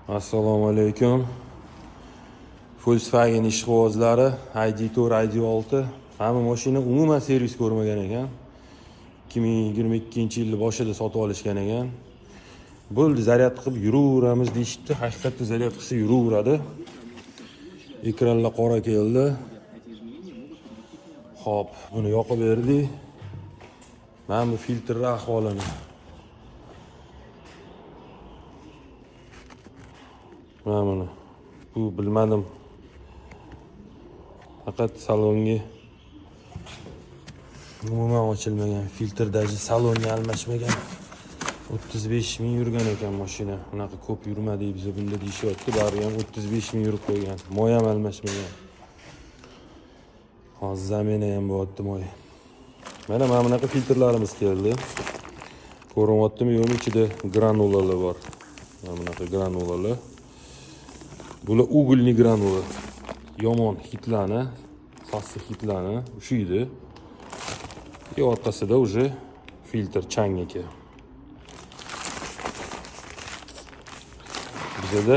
Assalomu alaykum. Volkswagen ishqibozlari ID4, ID6 hamma mashina umuman servis ko'rmagan ekan. 2022-yilning boshida sotib olishgan ekan. Bo'ldi, zaryad qilib yuraveramiz deyishdi. Haqiqatda zaryad qilsa yuraveradi. Ekranlar qora keldi. Xo'p, buni yoqib berdik. Mana bu filtrlar ahvolini. Mana buni. Bu bilmadim. Faqat salonga umuman ochilmagan, filtrdaji salonga almashmagan. 35 ming yurgan ekan mashina. Unaqa ko'p yurmadi biz bunda deyishyapti. Bari ham 35 ming yurib qo'ygan. Moya ham almashmagan. Hozir zamina ham bo'lyapti moya. Mana bunaqa filtrlarimiz keldi. Ko'ryaptimi yo'qmi, ichida granulalar bor. Mana bunaqa granulalar. Bular uгольный granula. Yomon hidlarni, xossi hidlarni ushiydi. Orqasida уже filtr chang ekan. Bizada